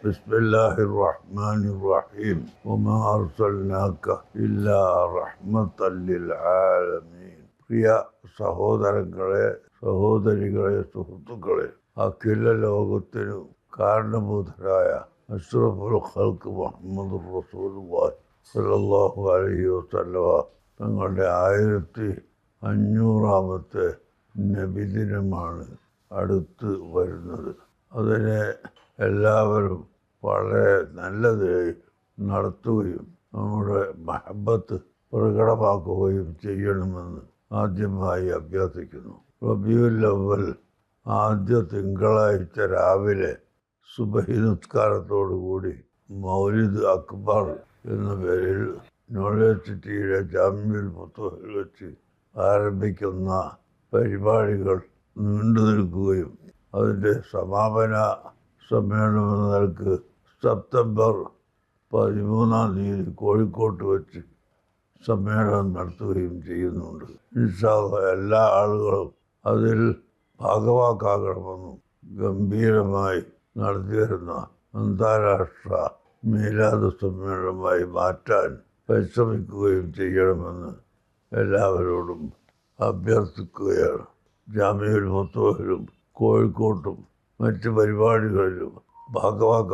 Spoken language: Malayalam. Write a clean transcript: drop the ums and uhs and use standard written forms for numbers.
بسم الله الرحمن الرحيم وما أرسلناك إلا رحمة للعالمين. പ്രിയ സഹോദരങ്ങളെ, സഹോദരികളെ, സുഹൃത്തുക്കളെ, അഖില ലോകത്തിനു കാരണഭൂതരായ അഷ്റഫുൽ ഖൽഖ് മുഹമ്മദ് റസൂലുള്ളാഹി സ്വല്ലല്ലാഹു അലൈഹി വസല്ലമ തങ്ങളുടെ 1500-ാമത്തെ നബിദിനമാണ് അടുത്ത് വരുന്നത്. അതിനെ എല്ലാവരും വളരെ നല്ലതായി നടത്തുകയും നമ്മുടെ മഹബത്ത് പ്രകടമാക്കുകയും ചെയ്യണമെന്ന് ആദ്യമായി അഭ്യർത്ഥിക്കുന്നു. റബീഉൽ അവ്വൽ ആദ്യ തിങ്കളാഴ്ച രാവിലെ സുബഹി നിസ്കാരത്തോടുകൂടി മൗലിദ് അക്ബർ എന്ന പേരിൽ യൂണിവേഴ്സിറ്റിയിലെ ജാമിഉൽ ഫുതൂഹിൽ വെച്ച് ആരംഭിക്കുന്ന പരിപാടികൾ നീണ്ടു നിൽക്കുകയും അതിൻ്റെ സമാപന സമ്മേളനം എന്ന നിലക്ക് സെപ്റ്റംബർ 13-ാം തീയതി കോഴിക്കോട്ട് വെച്ച് സമ്മേളനം നടത്തുകയും ചെയ്യുന്നുണ്ട്. ഇൻഷാ അല്ലാഹ് എല്ലാ ആളുകളും അതിൽ ഭാഗവാക്കാകണമെന്നും ഗംഭീരമായി നടത്തിവരുന്ന അന്താരാഷ്ട്ര മീലാദ് സമ്മേളനമായി മാറ്റാൻ പരിശ്രമിക്കുകയും ചെയ്യണമെന്ന് എല്ലാവരോടും അഭ്യർത്ഥിക്കുകയാണ്. ജാമിഉൽ ഫുതൂഹിലും കോഴിക്കോട്ടും മറ്റ് പരിപാടികളിലും ഭാഗവാക്കാവുക